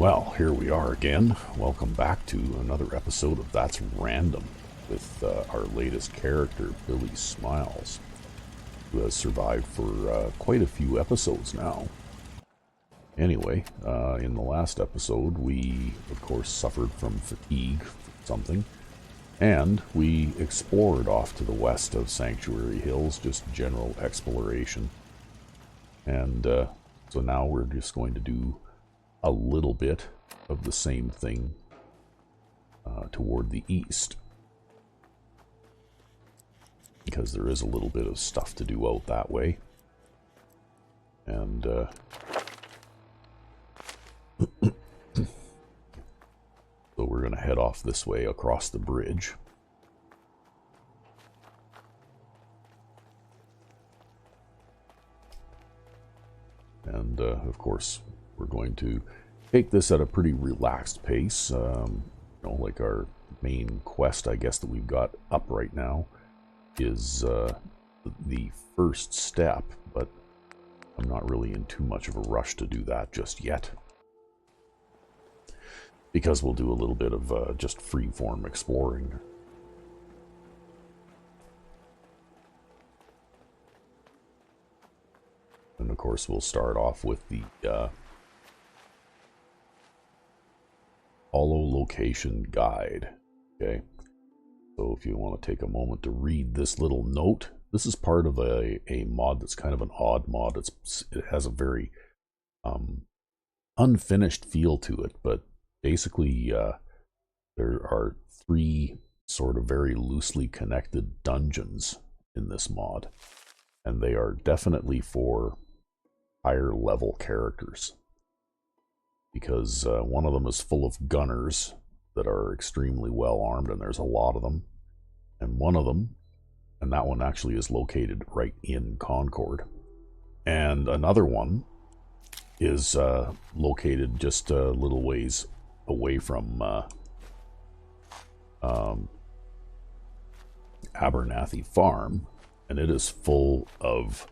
Well, here we are again. Welcome back to another episode of That's Random with our latest character, Billie Smiles, who has survived for quite a few episodes now. Anyway, in the last episode, we, of course, suffered from fatigue, something, and we explored off to the west of Sanctuary Hills, just general exploration. And so now we're just going to do a little bit of the same thing toward the east, because there is a little bit of stuff to do out that way. And so we're going to head off this way across the bridge. And of course, we're going to take this at a pretty relaxed pace. Like our main quest, I guess, that we've got up right now is the first step, but I'm not really in too much of a rush to do that just yet, because we'll do a little bit of just free-form exploring. And of course, we'll start off with the location guide. Okay, so if you want to take a moment to read this little note, this is part of a mod that's kind of an odd mod. It has a very unfinished feel to it, but basically there are three sort of very loosely connected dungeons in this mod, and they are definitely for higher level characters, because one of them is full of gunners that are extremely well armed, and there's a lot of them. And one of them, and that one actually is located right in Concord. And another one is located just a little ways away from Abernathy Farm, and it is full of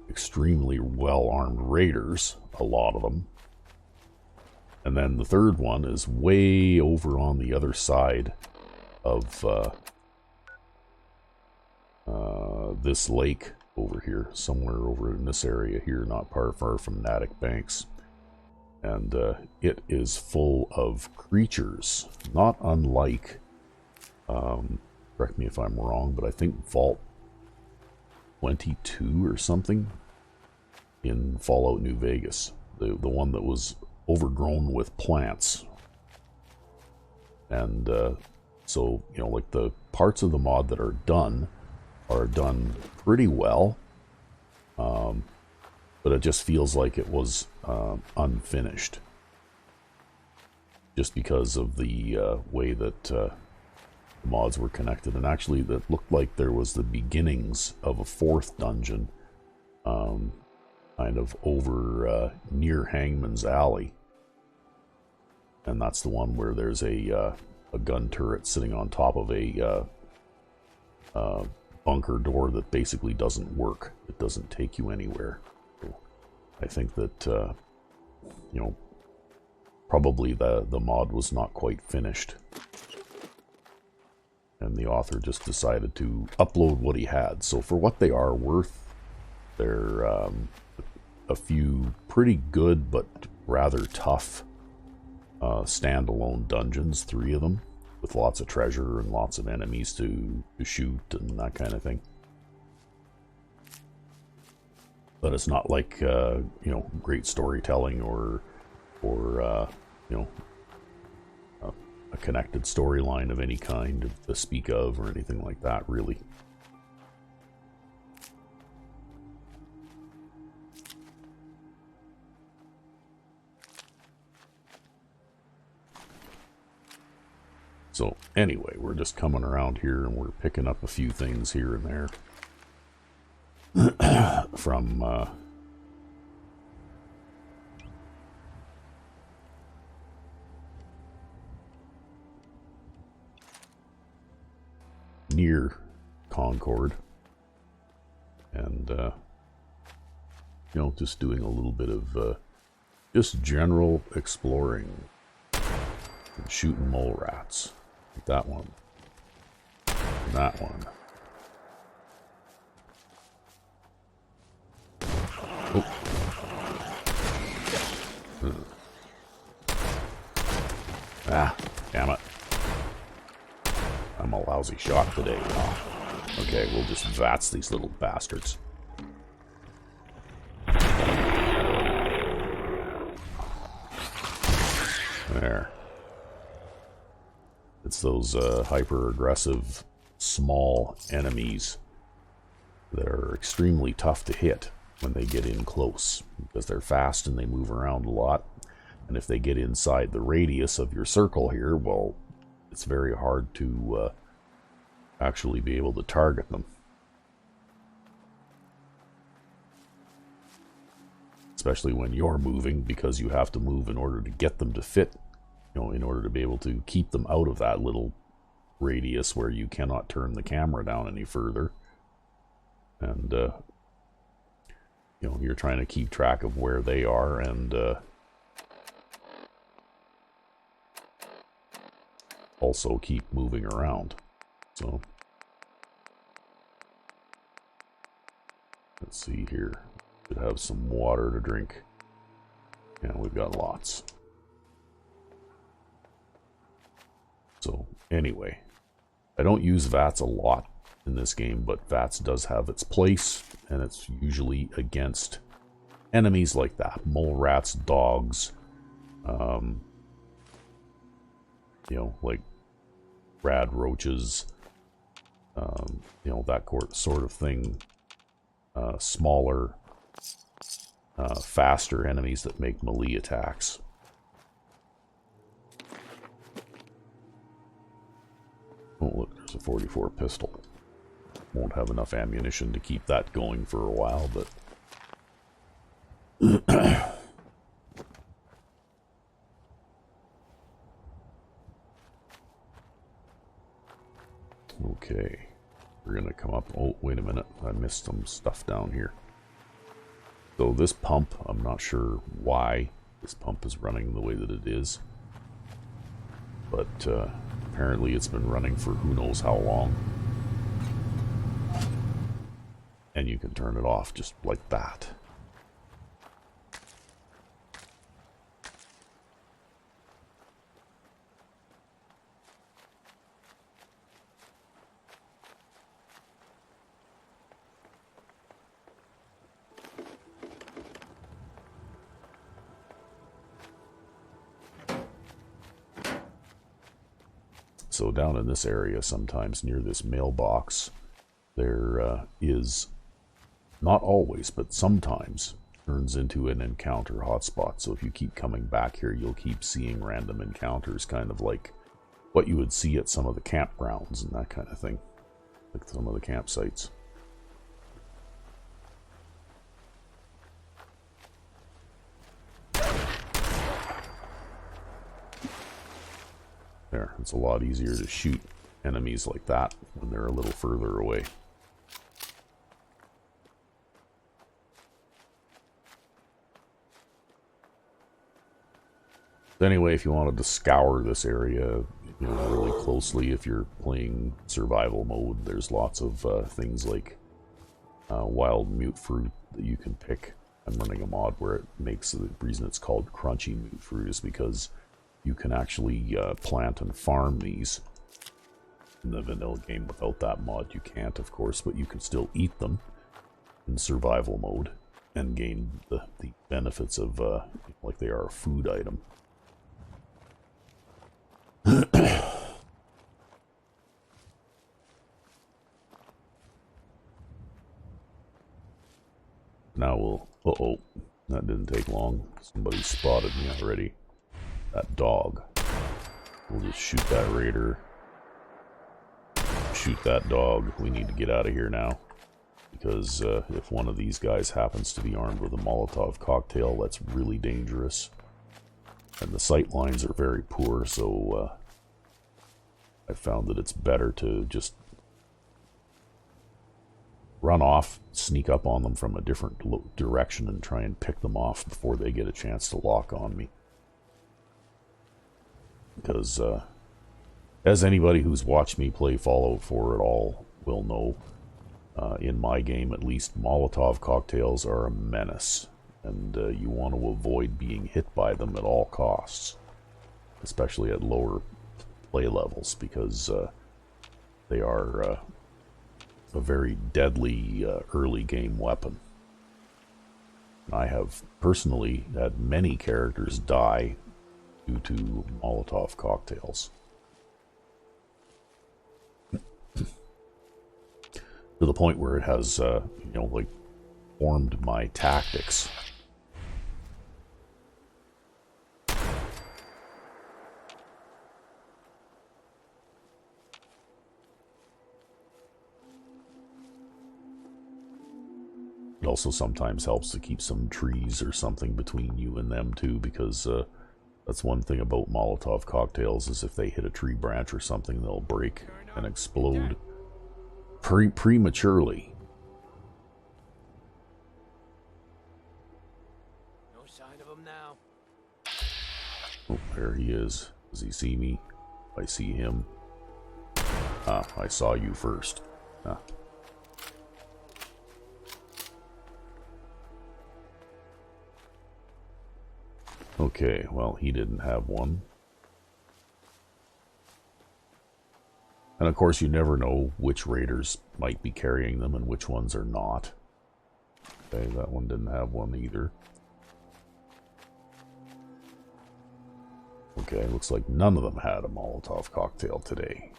extremely well armed raiders, a lot of them. And then the third one is way over on the other side of this lake over here, somewhere over in this area here, not far from Natick Banks. And it is full of creatures, not unlike, correct me if I'm wrong, but I think Vault 22 or something in Fallout New Vegas, the one that was overgrown with plants. And so, like the parts of the mod that are done pretty well, but it just feels like it was unfinished, just because of the way that the mods were connected. And actually, that looked like there was the beginnings of a fourth dungeon, kind of over near Hangman's Alley, and that's the one where there's a gun turret sitting on top of a bunker door that basically doesn't work. It doesn't take you anywhere. So I think that probably the mod was not quite finished, and the author just decided to upload what he had. So for what they are worth, they're a few pretty good but rather tough standalone dungeons, 3 of them, with lots of treasure and lots of enemies to shoot and that kind of thing. But it's not like great storytelling or a connected storyline of any kind to speak of, or anything like that, really. So anyway, we're just coming around here and we're picking up a few things here and there from near Concord, and just doing a little bit of Just general exploring. And shooting mole rats. Like that one. And that one. Oh. Ah, damn it. I'm a lousy shot today. Oh. Okay, we'll just VATS these little bastards. There. It's those hyper-aggressive, small enemies that are extremely tough to hit when they get in close, because they're fast and they move around a lot. And if they get inside the radius of your circle here, well, it's very hard to actually be able to target them. Especially when you're moving, because you have to move in order to get them to fit, you know, in order to be able to keep them out of that little radius where you cannot turn the camera down any further. And, you know, you're trying to keep track of where they are and also keep moving around. So, let's see here. Should have some water to drink. Yeah, we've got lots. So, anyway, I don't use VATS a lot in this game, but VATS does have its place, and it's usually against enemies like that. Mole rats, dogs, you know, like rad roaches, you know, that sort of thing. Smaller, faster enemies that make melee attacks. Oh, look, there's a 44 pistol. Won't have enough ammunition to keep that going for a while, but... Okay. We're gonna come up... Oh, wait a minute. I missed some stuff down here. So this pump, I'm not sure why this pump is running the way that it is. But apparently it's been running for who knows how long. And you can turn it off just like that. So down in this area, sometimes near this mailbox, there is, not always, but sometimes, turns into an encounter hotspot. So if you keep coming back here, you'll keep seeing random encounters, kind of like what you would see at some of the campgrounds and that kind of thing, like some of the campsites. There, it's a lot easier to shoot enemies like that when they're a little further away. Anyway, if you wanted to scour this area, you know, really closely, if you're playing survival mode, there's lots of things like wild mute fruit that you can pick. I'm running a mod where it makes, the reason it's called crunchy mute fruit is because you can actually plant and farm these. In the vanilla game without that mod you can't, of course, but you can still eat them in survival mode and gain the benefits of like they are a food item. Now we'll... Uh-oh. That didn't take long. Somebody spotted me already. That dog. We'll just shoot that raider. Shoot that dog. We need to get out of here now. Because if one of these guys happens to be armed with a Molotov cocktail, that's really dangerous. And the sight lines are very poor, so I found that it's better to just run off, sneak up on them from a different direction and try and pick them off before they get a chance to lock on me. Because, as anybody who's watched me play Fallout 4 at all will know, in my game at least, Molotov cocktails are a menace. And you want to avoid being hit by them at all costs. Especially at lower play levels, because they are a very deadly early game weapon. I have personally had many characters die due to Molotov cocktails. To the point where it has, like, formed my tactics. It also sometimes helps to keep some trees or something between you and them too, because that's one thing about Molotov cocktails, is if they hit a tree branch or something, they'll break and explode prematurely. No sign of him now. Oh, there he is. Does he see me? I see him. Ah, I saw you first. Ah. Okay, well, he didn't have one. And of course, you never know which raiders might be carrying them and which ones are not. Okay, that one didn't have one either. Okay, looks like none of them had a Molotov cocktail today.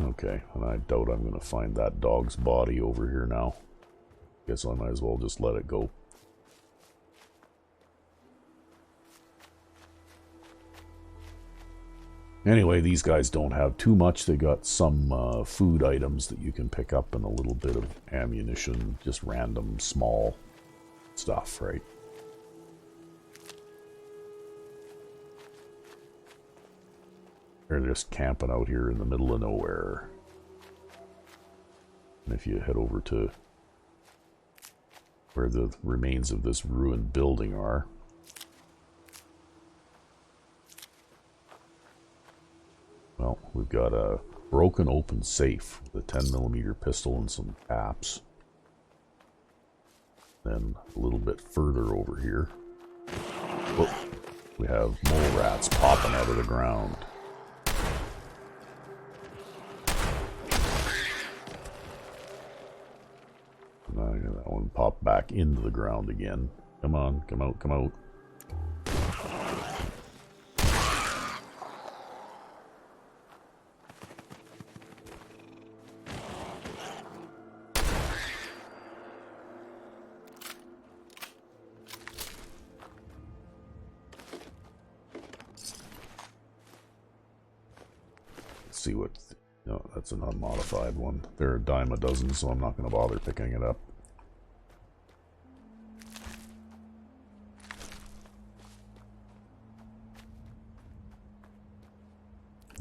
Okay, and I doubt I'm going to find that dog's body over here now. Guess I might as well just let it go. Anyway, these guys don't have too much. They got some food items that you can pick up and a little bit of ammunition, just random small stuff, right? They're just camping out here in the middle of nowhere. And if you head over to where the remains of this ruined building are, well, we've got a broken open safe with a 10mm pistol and some caps. Then a little bit further over here, whoop, we have mole rats popping out of the ground. That one popped back into the ground again. Come on, come out, come out. Let's see what... No, that's an unmodified one. They're a dime a dozen, so I'm not going to bother picking it up.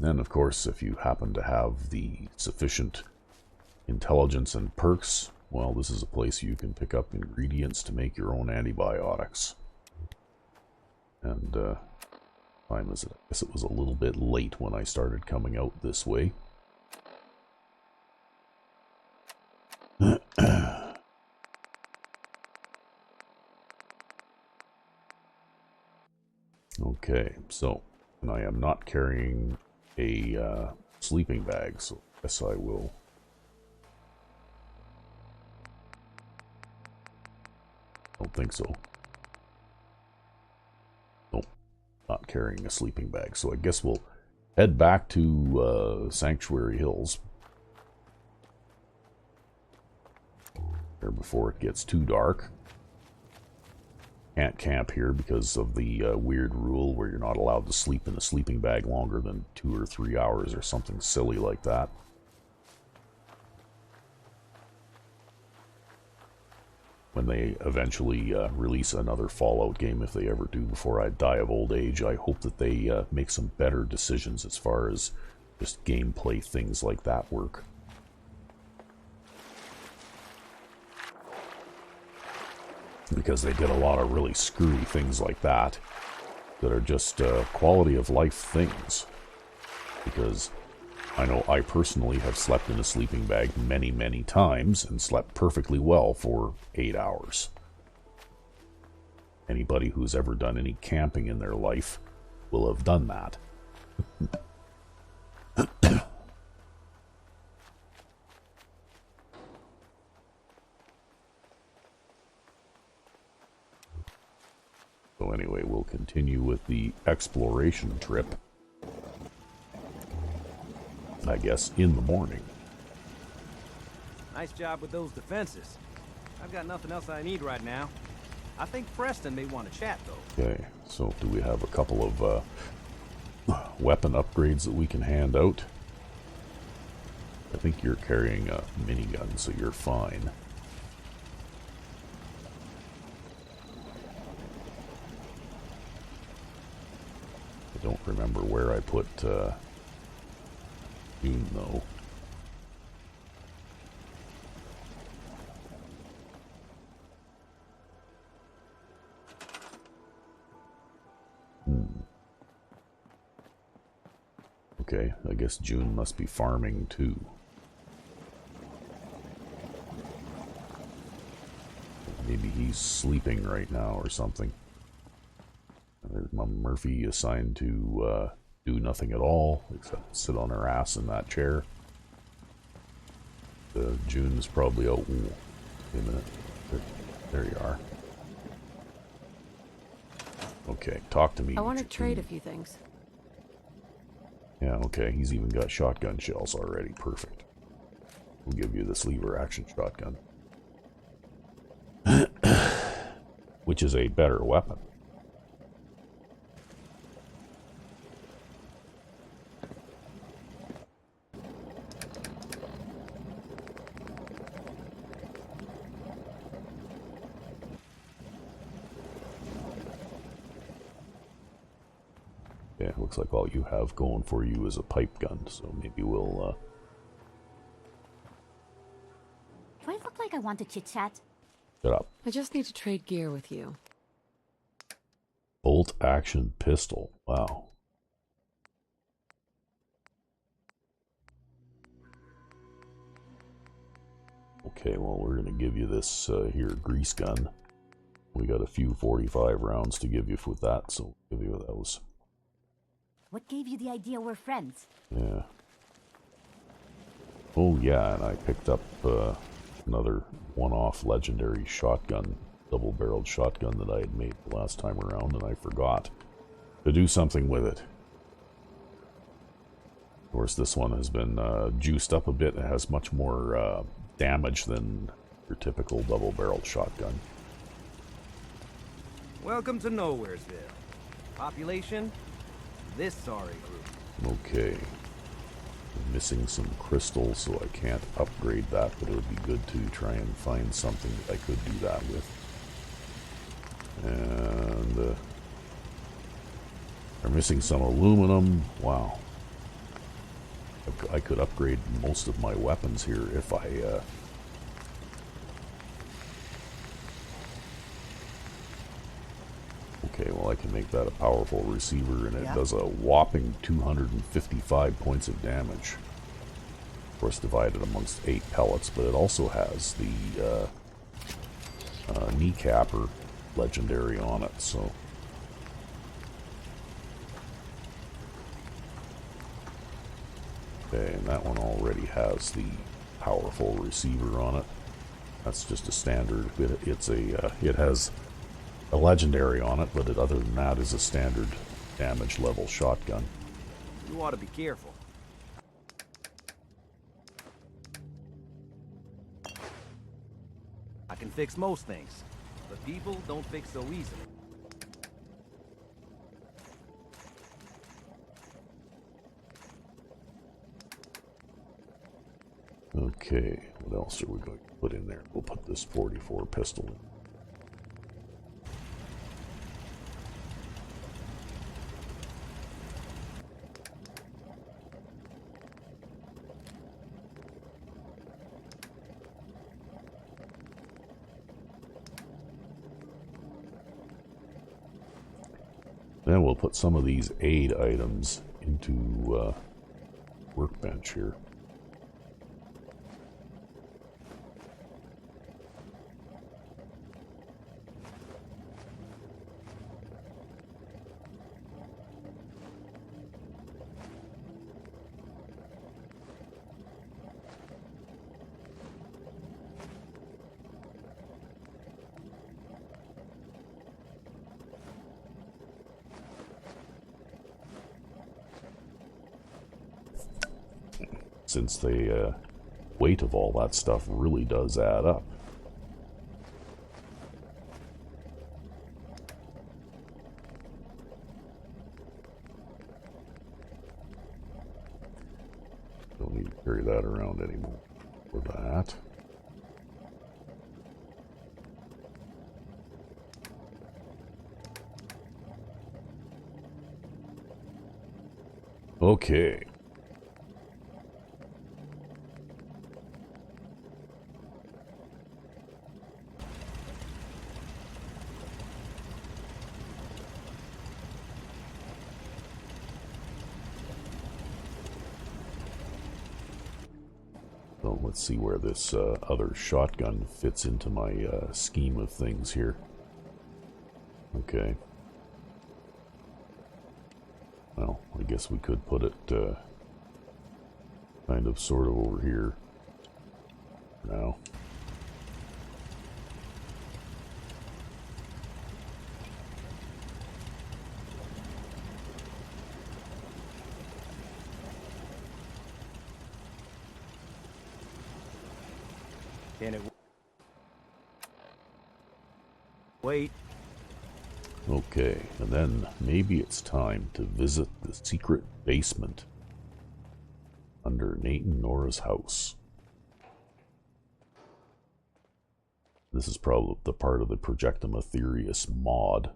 Then, of course, if you happen to have the sufficient intelligence and perks, well, this is a place you can pick up ingredients to make your own antibiotics. And, time is it? I guess it was a little bit late when I started coming out this way. Okay, so, and I am not carrying a sleeping bag, so I guess I will. Don't think so. Nope, not carrying a sleeping bag, so I guess we'll head back to Sanctuary Hills. There before it gets too dark. Can't camp here because of the weird rule where you're not allowed to sleep in a sleeping bag longer than 2 or 3 hours or something silly like that. when they eventually release another Fallout game, if they ever do before I die of old age, I hope that they make some better decisions as far as just gameplay things like that work. Because they did a lot of really screwy things like that that are just quality of life things. Because I know I personally have slept in a sleeping bag many, many times and slept perfectly well for 8 hours. Anybody who's ever done any camping in their life will have done that. So anyway, we'll continue with the exploration trip, I guess, in the morning. Nice job with those defenses. I've got nothing else I need right now. I think Preston may want to chat, though. Okay, so do we have a couple of weapon upgrades that we can hand out? I think you're carrying a minigun, so you're fine. I don't remember where I put June, though. Okay, I guess June must be farming too. Maybe he's sleeping right now or something. There's Mum Murphy assigned to do nothing at all except sit on her ass in that chair. June is probably out. Ooh, wait a minute. There you are. Okay, talk to me. I want to trade a few things. Yeah, okay, he's even got shotgun shells already. Perfect. We'll give you this lever action shotgun. Which is a better weapon. Yeah, looks like all you have going for you is a pipe gun, so maybe we'll, Do I look like I want to chit-chat? shut up. I just need to trade gear with you. Bolt action pistol. Wow. Okay, well, we're going to give you this here grease gun. We got a few 45 rounds to give you with that, so we'll give you those. What gave you the idea we're friends? Yeah. Oh, yeah, and I picked up another one-off legendary shotgun, double-barreled shotgun that I had made the last time around, and I forgot to do something with it. Of course, this one has been juiced up a bit. It has much more damage than your typical double-barreled shotgun. Welcome to Nowheresville. Population? This sorry group. Okay. I'm missing some crystals, so I can't upgrade that, but it would be good to try and find something that I could do that with. And I'm missing some aluminum. Wow. I could upgrade most of my weapons here if I okay, well, I can make that a powerful receiver, and it does a whopping 255 points of damage. Of course, divided amongst 8 pellets, but it also has the kneecapper legendary on it, so... Okay, and that one already has the powerful receiver on it. That's just a standard. It has a legendary on it, but other than that is a standard damage level shotgun. You ought to be careful. I can fix most things, but people don't fix so easily. Okay, what else are we going to put in there? We'll put this 44 pistol in. Then we'll put some of these aid items into workbench here. Since the weight of all that stuff really does add up. Don't need to carry that around anymore for that. Okay. So let's see where this other shotgun fits into my scheme of things here. Okay. Well, I guess we could put it kind of sort of over here now. Can it wait? Okay, and then maybe it's time to visit the secret basement under Nathan Nora's house. This is probably the part of the Projectum Ethereus mod,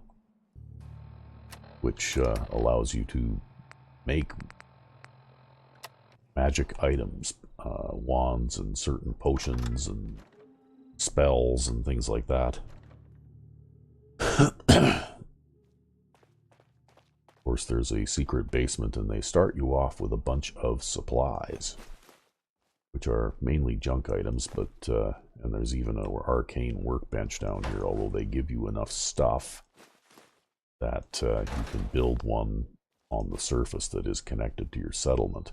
which allows you to make magic items, wands and certain potions and spells and things like that. Of course, there's a secret basement, and they start you off with a bunch of supplies, which are mainly junk items, but and there's even an arcane workbench down here, although they give you enough stuff that you can build one on the surface that is connected to your settlement.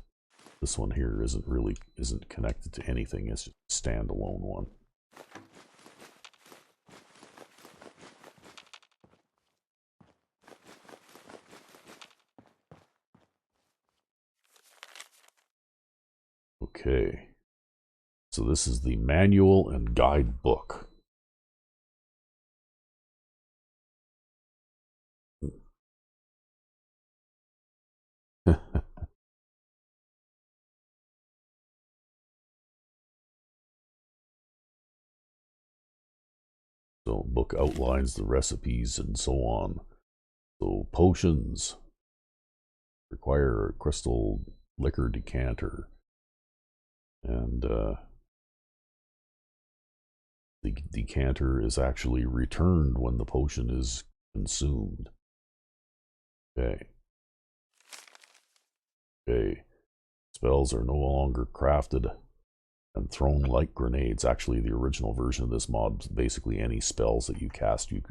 This one here isn't connected to anything, it's just a standalone one. Okay, so this is the manual and guide book. So book outlines the recipes and so on. So potions require a crystal liquor decanter. And the decanter is actually returned when the potion is consumed. Okay. Okay. Spells are no longer crafted and thrown like grenades. Actually, the original version of this mod, basically any spells that you cast, you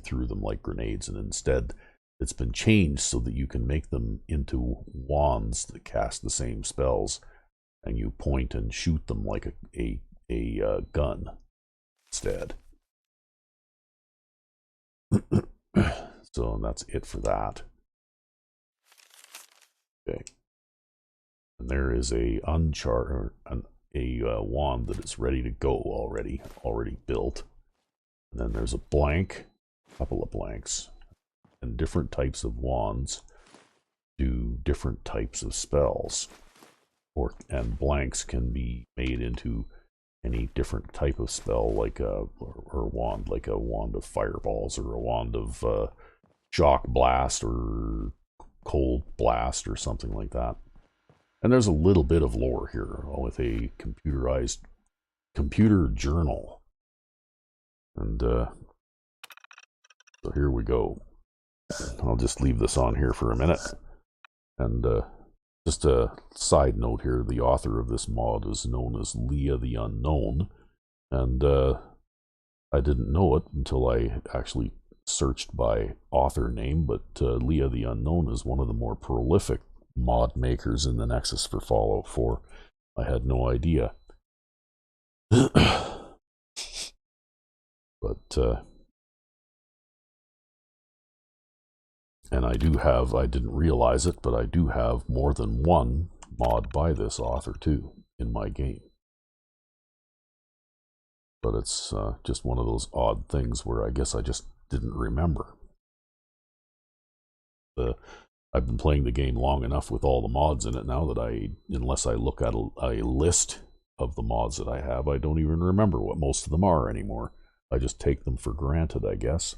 threw them like grenades, and instead it's been changed so that you can make them into wands that cast the same spells, and you point and shoot them like a gun instead. So, and that's it for that. Okay. And there is a wand that is ready to go already built. And then there's a blank, a couple of blanks, and different types of wands do different types of spells. and blanks can be made into any different type of spell, like a wand, like a wand of fireballs or a wand of shock blast or cold blast or something like that. And there's a little bit of lore here with a computer journal. And so here we go. I'll just leave this on here for a minute. And just a side note here, the author of this mod is known as Leah the Unknown. And I didn't know it until I actually searched by author name, but Leah the Unknown is one of the more prolific mod makers in the Nexus for Fallout 4. I had no idea. But and I didn't realize it, but I do have more than one mod by this author too in my game. But it's just one of those odd things where I guess I just didn't remember. I've been playing the game long enough with all the mods in it now that unless I look at a list of the mods that I have, I don't even remember what most of them are anymore. I just take them for granted, I guess.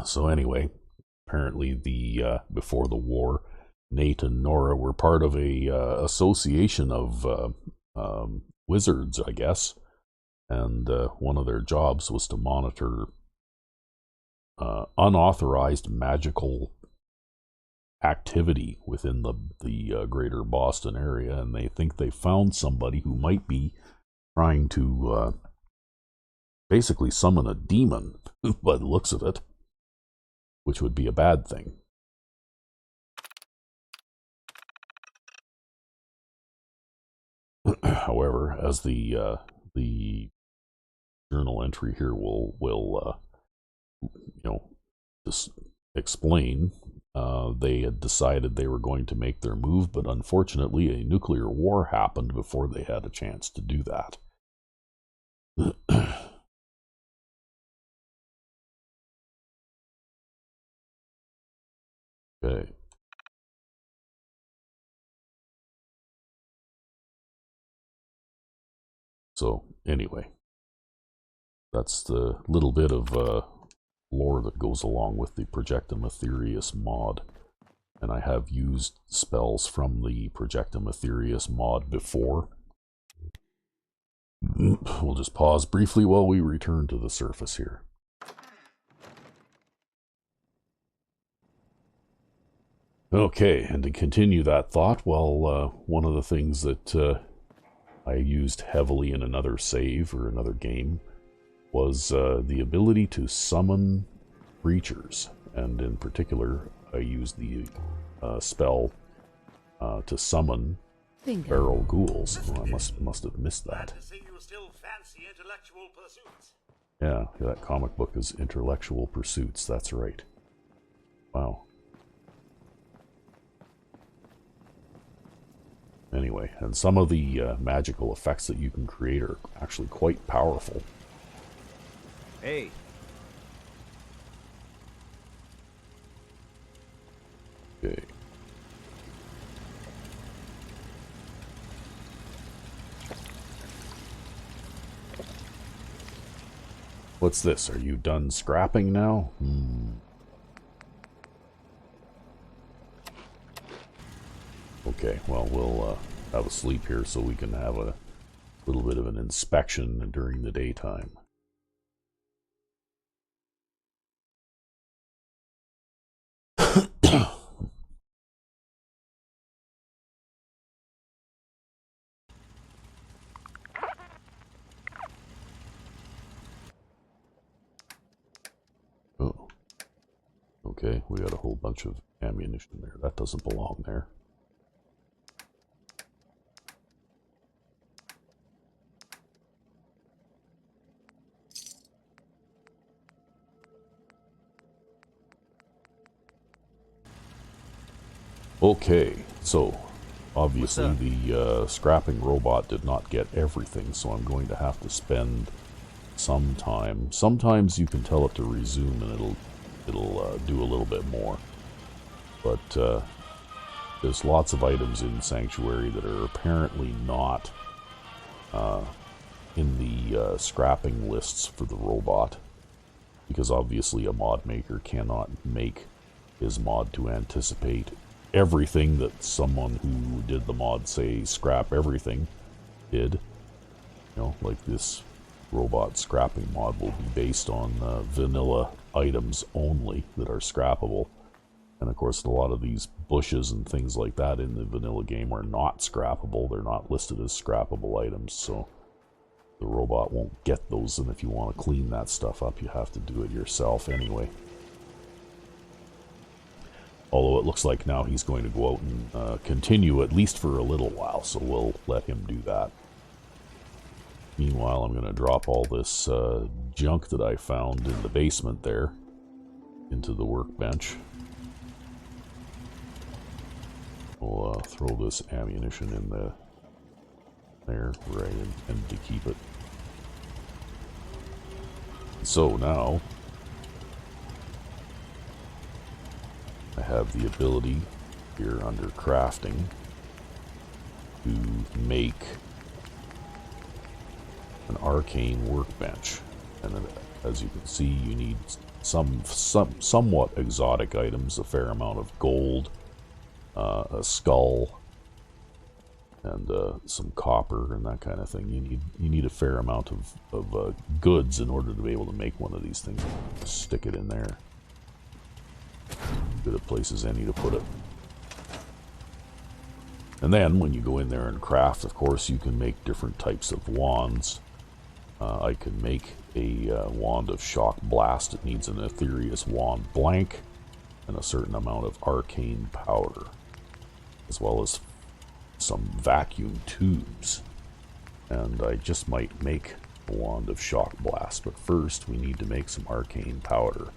So anyway, apparently before the war, Nate and Nora were part of a association of wizards, I guess, and one of their jobs was to monitor unauthorized magical activity within the greater Boston area, and they think they found somebody who might be trying to basically summon a demon by the looks of it, which would be a bad thing. However, as the journal entry here will explain, they had decided they were going to make their move, but unfortunately a nuclear war happened before they had a chance to do that. Okay. So anyway, that's the little bit of lore that goes along with the Projectum Ethereus mod. And I have used spells from the Projectum Ethereus mod before. We'll just pause briefly while we return to the surface here. Okay, and to continue that thought, well, one of the things that I used heavily in another save or another game was the ability to summon creatures, and in particular I used the spell to summon feral ghouls. Oh, I must have missed that. Yeah, that comic book is Intellectual Pursuits, that's right. Wow. Anyway, and some of the magical effects that you can create are actually quite powerful. Hey. Okay. What's this? Are you done scrapping now? Okay, well, we'll have a sleep here so we can have a little bit of an inspection during the daytime. Oh. Okay, we got a whole bunch of ammunition there. That doesn't belong there. Okay, so obviously the scrapping robot did not get everything, so I'm going to have to spend some time. Sometimes you can tell it to resume and it'll do a little bit more. But there's lots of items in Sanctuary that are apparently not in the scrapping lists for the robot, because obviously a mod maker cannot make his mod to anticipate everything that someone who did the mod, say, scrap everything, did. You know, like this robot scrapping mod will be based on vanilla items only that are scrappable. And of course, a lot of these bushes and things like that in the vanilla game are not scrappable. They're not listed as scrappable items, so the robot won't get those. And if you want to clean that stuff up, you have to do it yourself anyway. Although it looks like now he's going to go out and continue at least for a little while, so we'll let him do that. Meanwhile, I'm going to drop all this junk that I found in the basement there into the workbench. We'll throw this ammunition in there, right, and to keep it. So now, I have the ability here under crafting to make an arcane workbench. And then, as you can see, you need some somewhat exotic items, a fair amount of gold, a skull, and some copper and that kind of thing. You need a fair amount of goods in order to be able to make one of these things. Stick it in there. Good a place as any to put it. And then when you go in there and craft, of course, you can make different types of wands. I can make a wand of shock blast. It needs an Aetherius wand blank and a certain amount of arcane powder, as well as some vacuum tubes. And I just might make a wand of shock blast, but first we need to make some arcane powder.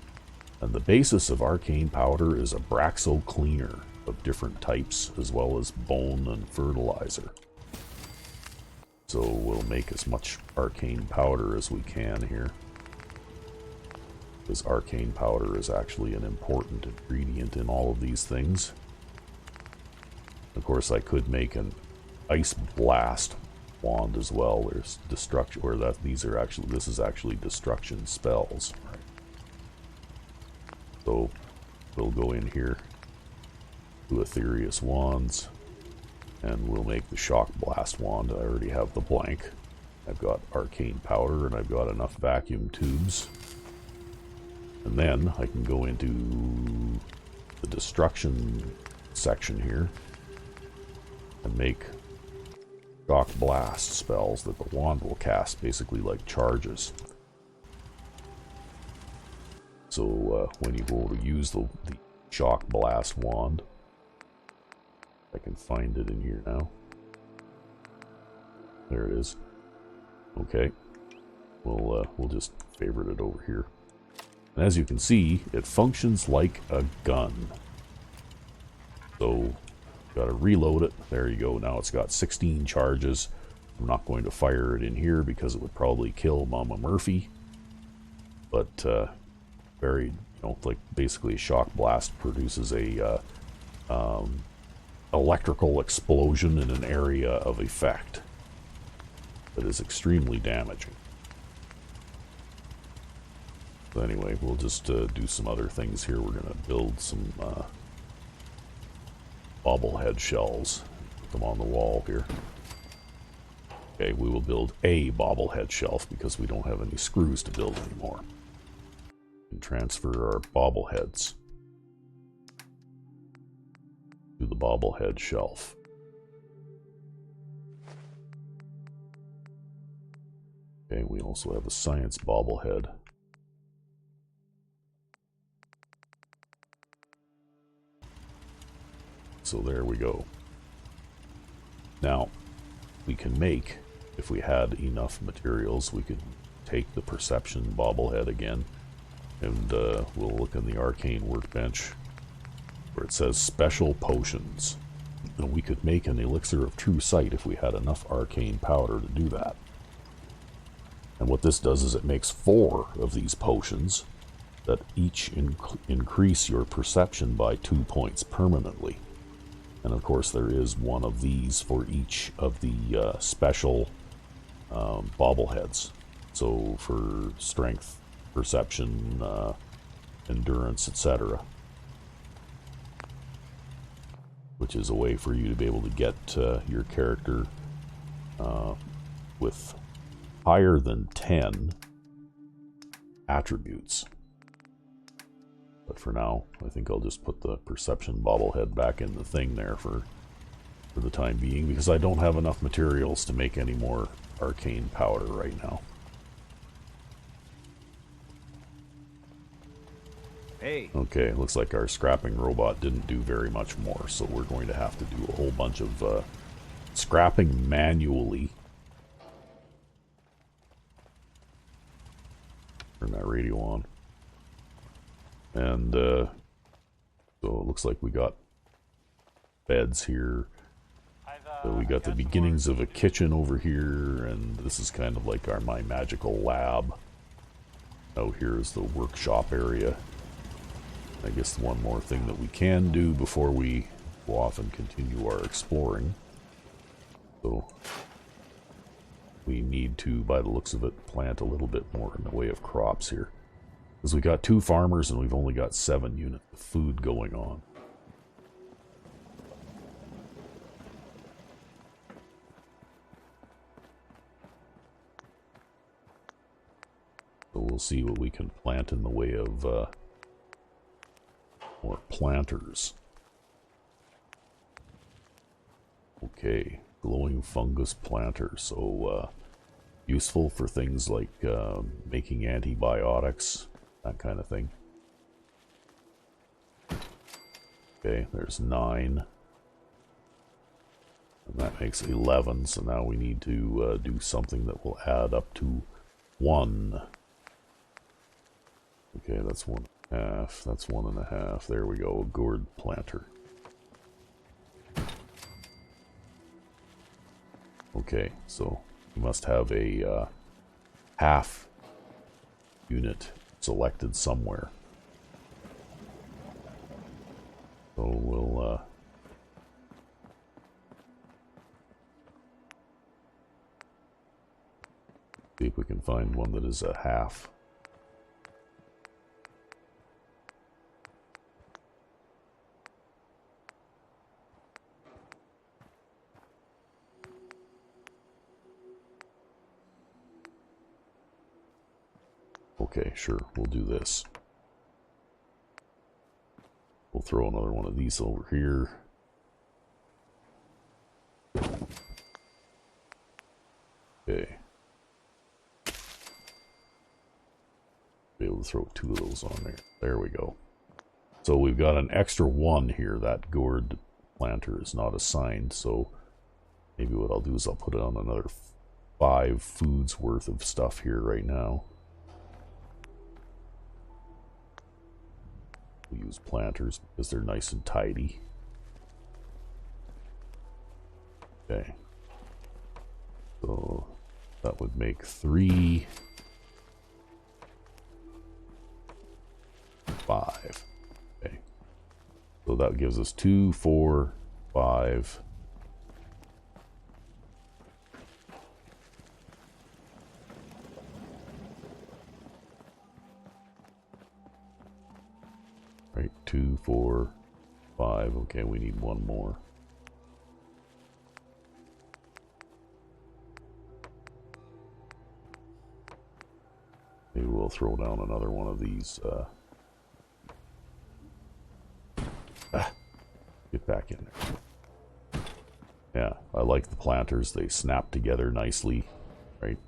And the basis of arcane powder is a Braxo cleaner of different types, as well as bone and fertilizer. So we'll make as much arcane powder as we can here, because arcane powder is actually an important ingredient in all of these things. Of course, I could make an ice blast wand as well. There's destruction, or that this is actually destruction spells. Right? So we'll go in here to Aetherius wands, and we'll make the shock blast wand. I already have the blank. I've got arcane powder, and I've got enough vacuum tubes. And then I can go into the destruction section here and make shock blast spells that the wand will cast, basically like charges. So when you go to use the shock blast wand, I can find it in here now. There it is. Okay, we'll just favorite it over here. And as you can see, it functions like a gun. So, got to reload it. There you go. Now it's got 16 charges. I'm not going to fire it in here because it would probably kill Mama Murphy. But very, like basically a shock blast produces a electrical explosion in an area of effect that is extremely damaging. So anyway, we'll just do some other things here. We're going to build some bobblehead shells. Put them on the wall here. Okay, we will build a bobblehead shelf because we don't have any screws to build anymore. And transfer our bobbleheads to the bobblehead shelf. Okay, we also have a science bobblehead. So there we go. Now, we can make, if we had enough materials, we could take the perception bobblehead again, and we'll look in the arcane workbench where it says special potions. And we could make an elixir of true sight if we had enough arcane powder to do that. And what this does is it makes 4 of these potions that each increase your perception by 2 points permanently. And of course there is one of these for each of the special bobbleheads. So for strength, perception, endurance, etc. Which is a way for you to be able to get your character with higher than 10 attributes. But for now, I think I'll just put the perception bobblehead back in the thing there for the time being, because I don't have enough materials to make any more arcane powder right now. Hey. Okay, looks like our scrapping robot didn't do very much more, so we're going to have to do a whole bunch of scrapping manually. Turn that radio on. And so it looks like we got beds here. So we got the beginnings of a kitchen over here, and this is kind of like my magical lab. Out here is the workshop area. I guess one more thing that we can do before we go off and continue our exploring. So we need to, by the looks of it, plant a little bit more in the way of crops here. Because we got 2 farmers and we've only got 7 units of food going on. So we'll see what we can plant in the way of more planters. Okay, glowing fungus planter. So useful for things like making antibiotics, that kind of thing. Okay, there's 9. And that makes 11, so now we need to do something that will add up to 1. Okay, that's 1.5. That's 1.5. There we go. Gourd planter. Okay, so you must have a half unit selected somewhere. So we'll see if we can find one that is a half. Okay, sure, we'll do this. We'll throw another one of these over here. Okay. Be able to throw 2 of those on there. There we go. So we've got an extra 1 here. That gourd planter is not assigned, so maybe what I'll do is I'll put it on another 5 foods worth of stuff here right now. We'll use planters because they're nice and tidy. Okay. So that would make 3, 5. Okay. So that gives us 2, 4, 5. Right, 2, 4, 5. Okay, we need 1 more. Maybe we'll throw down another one of these. Get back in there. Yeah, I like the planters. They snap together nicely, right?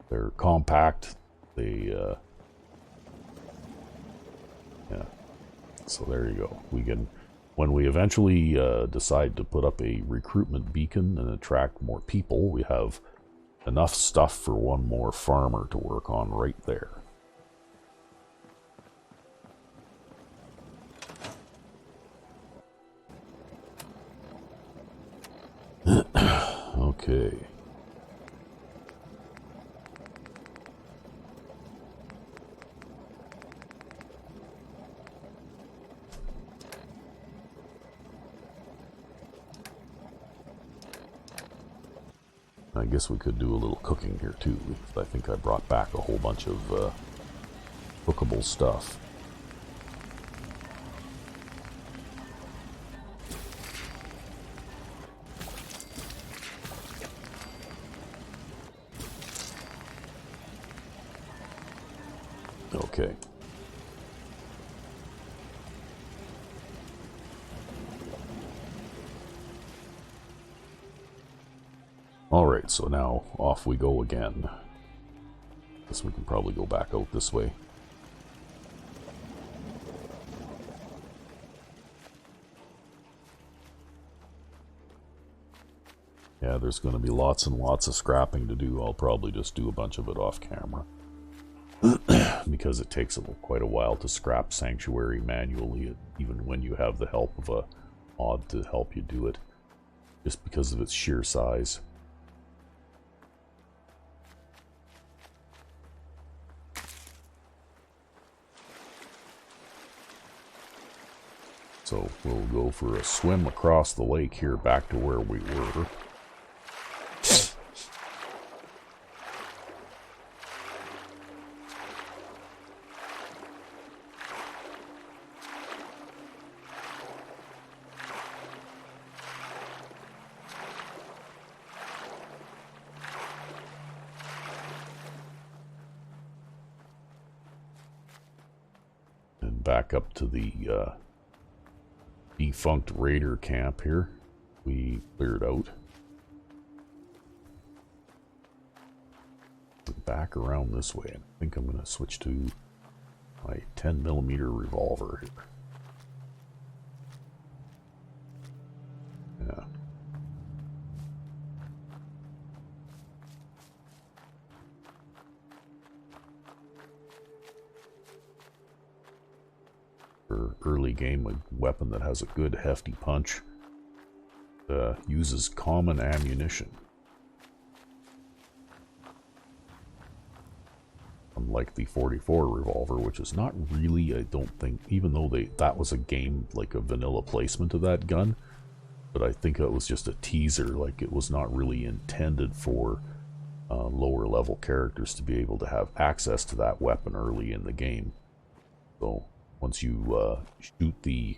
They're compact. They, yeah. So there you go. We can, when we eventually decide to put up a recruitment beacon and attract more people, we have enough stuff for 1 more farmer to work on right there. Okay. I guess we could do a little cooking here too. I think I brought back a whole bunch of cookable stuff. Okay. Alright, so now off we go again. Guess we can probably go back out this way. Yeah, there's going to be lots and lots of scrapping to do. I'll probably just do a bunch of it off camera. Because it takes quite a while to scrap Sanctuary manually, even when you have the help of a mod to help you do it. Just because of its sheer size. So we'll go for a swim across the lake here back to where we were. And back up to the defunct raider camp here we cleared out. Back around this way, and I think I'm going to switch to my 10mm revolver here. Yeah. For early game, a weapon that has a good hefty punch uses common ammunition. Unlike the 44 revolver, which is not really, I don't think, even though that was a game, like a vanilla placement of that gun, but I think it was just a teaser, like it was not really intended for lower level characters to be able to have access to that weapon early in the game. So once you shoot the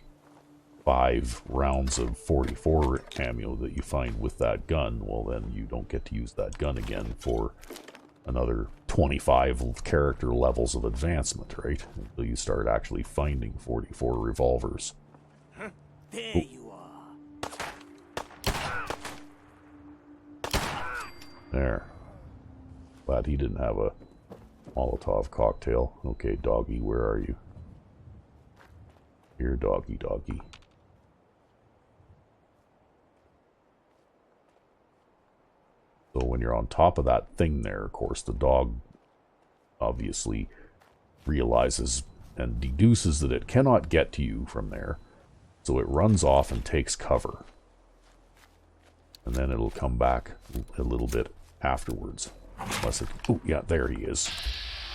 5 rounds of 44 ammo that you find with that gun, well then you don't get to use that gun again for another 25 character levels of advancement, right? Until you start actually finding 44 revolvers. Huh? There you are. There. Glad he didn't have a Molotov cocktail. Okay, doggy, where are you? Here, doggy, doggy. So when you're on top of that thing there, of course, the dog obviously realizes and deduces that it cannot get to you from there. So it runs off and takes cover. And then it'll come back a little bit afterwards. Unless it... Oh, yeah, there he is.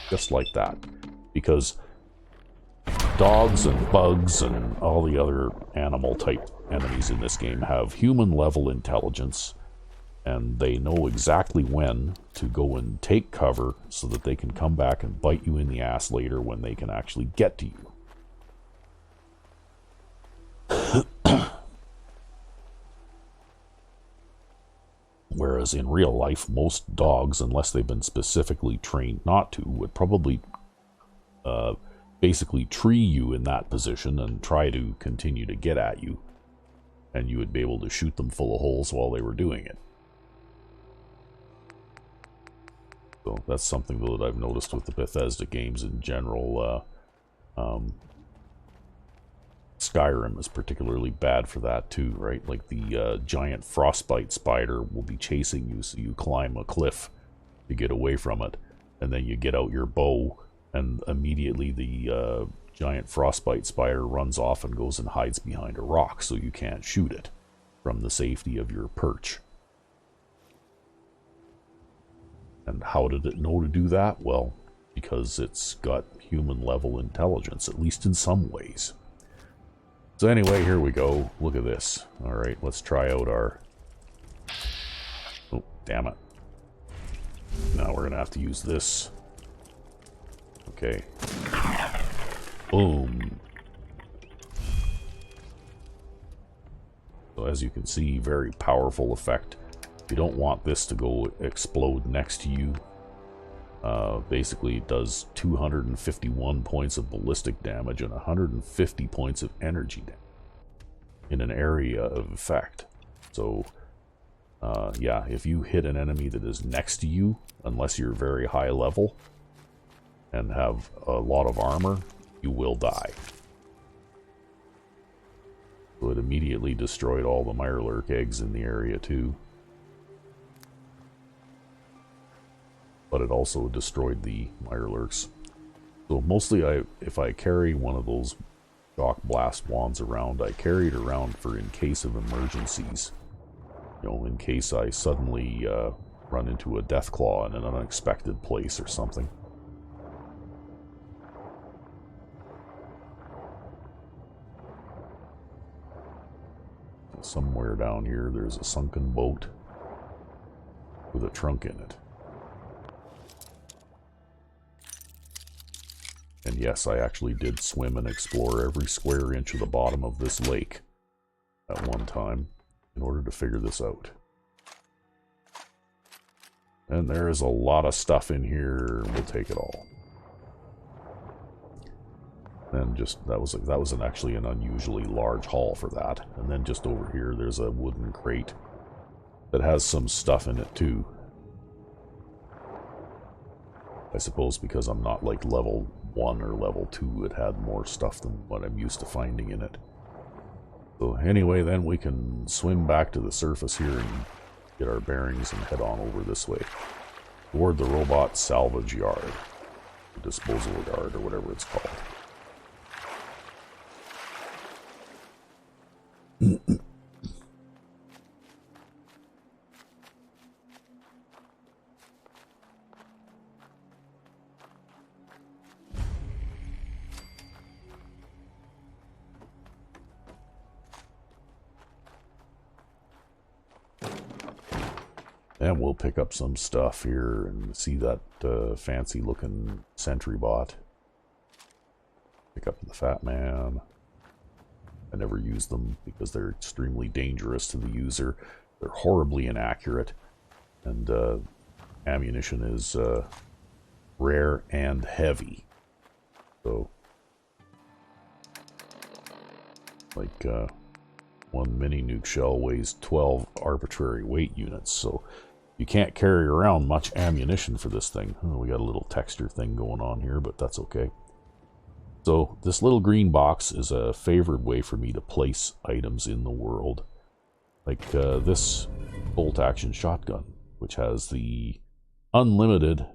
Just like that. Because dogs and bugs and all the other animal-type enemies in this game have human-level intelligence, and they know exactly when to go and take cover so that they can come back and bite you in the ass later when they can actually get to you. Whereas in real life, most dogs, unless they've been specifically trained not to, would probably basically tree you in that position and try to continue to get at you. And you would be able to shoot them full of holes while they were doing it. So that's something that I've noticed with the Bethesda games in general. Skyrim is particularly bad for that too, right? Like the giant frostbite spider will be chasing you, so you climb a cliff to get away from it, and then you get out your bow, and immediately the giant frostbite spider runs off and goes and hides behind a rock, so you can't shoot it from the safety of your perch. And how did it know to do that? Well, because it's got human-level intelligence, at least in some ways. So anyway, here we go. Look at this. Alright, let's try out our... Oh, damn it. Now we're gonna have to use this. Okay. Boom. So as you can see, very powerful effect. You don't want this to go explode next to you. Basically, it does 251 points of ballistic damage and 150 points of energy damage in an area of effect. So, yeah, if you hit an enemy that is next to you, unless you're very high level and have a lot of armor, you will die. So it immediately destroyed all the Mirelurk eggs in the area too. But it also destroyed the Mirelurks. So mostly if I carry one of those shock blast wands around, I carry it around for in case of emergencies. You know, in case I suddenly run into a deathclaw in an unexpected place or something. Somewhere down here there's a sunken boat with a trunk in it. And yes, I actually did swim and explore every square inch of the bottom of this lake at one time in order to figure this out. And there is a lot of stuff in here. We'll take it all. And just that was actually an unusually large haul for that. And then just over here, there's a wooden crate that has some stuff in it too. I suppose because I'm not like level 1 or level 2, it had more stuff than what I'm used to finding in it. So anyway, then we can swim back to the surface here and get our bearings and head on over this way toward the robot salvage yard, the disposal yard, or whatever it's called. And we'll pick up some stuff here and see that fancy looking sentry bot. Pick up the Fat Man. I never use them because they're extremely dangerous to the user. They're horribly inaccurate. And ammunition is rare and heavy. So, like one mini nuke shell weighs 12 arbitrary weight units. So you can't carry around much ammunition for this thing. Oh, we got a little texture thing going on here, but that's okay. So this little green box is a favored way for me to place items in the world. Like this bolt-action shotgun, which has the unlimited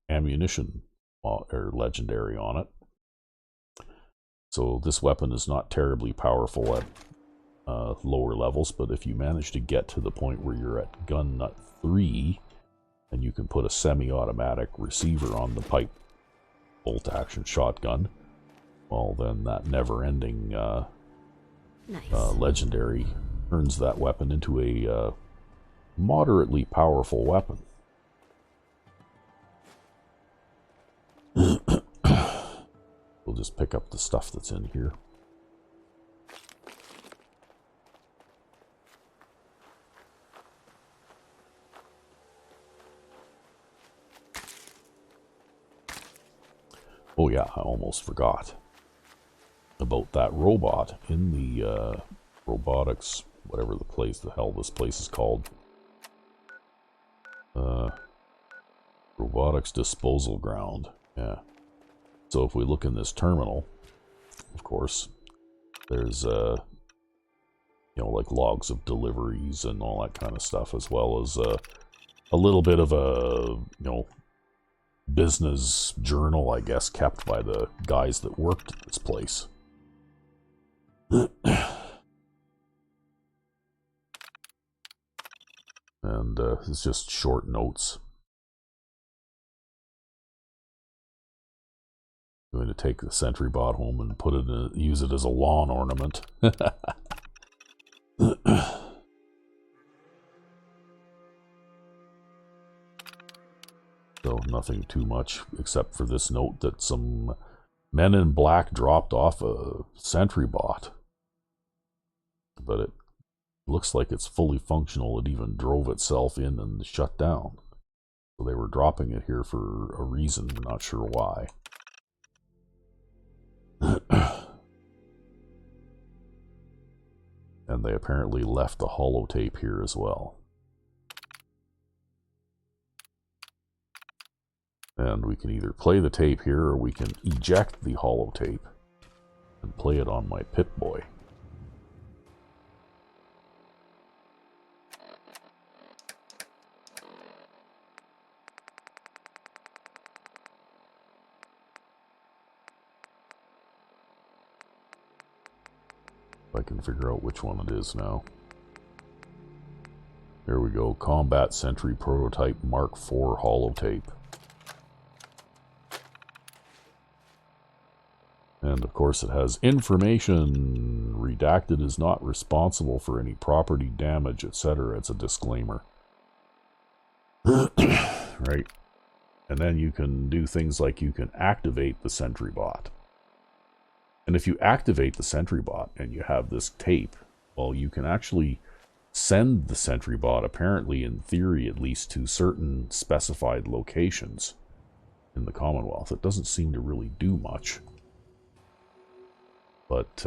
ammunition or legendary on it. So this weapon is not terribly powerful at lower levels, but if you manage to get to the point where you're at gun nut 3, and you can put a semi-automatic receiver on the pipe bolt-action shotgun, well then that never-ending legendary turns that weapon into a moderately powerful weapon. We'll just pick up the stuff that's in here. Oh yeah, I almost forgot about that robot in the robotics, whatever the hell this place is called. Robotics disposal ground. Yeah. So if we look in this terminal, of course, there's you know, like logs of deliveries and all that kind of stuff, as well as a little bit of a, you know, business journal, I guess, kept by the guys that worked at this place. And it's just short notes. I'm going to take the sentry bot home and put it in, use it as a lawn ornament. nothing too much except for this note that some men in black dropped off a sentry bot. But it looks like it's fully functional. It even drove itself in and shut down. So they were dropping it here for a reason. We're not sure why. And they apparently left the holotape here as well. And we can either play the tape here or we can eject the holotape and play it on my Pip-Boy. If I can figure out which one it is now. There we go. Combat Sentry Prototype Mark IV holotape. And of course it has information. Redacted is not responsible for any property damage, etc. It's a disclaimer. Right. And then you can do things like you can activate the sentry bot. And if you activate the sentry bot and you have this tape, well, you can actually send the sentry bot, apparently in theory at least, to certain specified locations in the Commonwealth. It doesn't seem to really do much. But,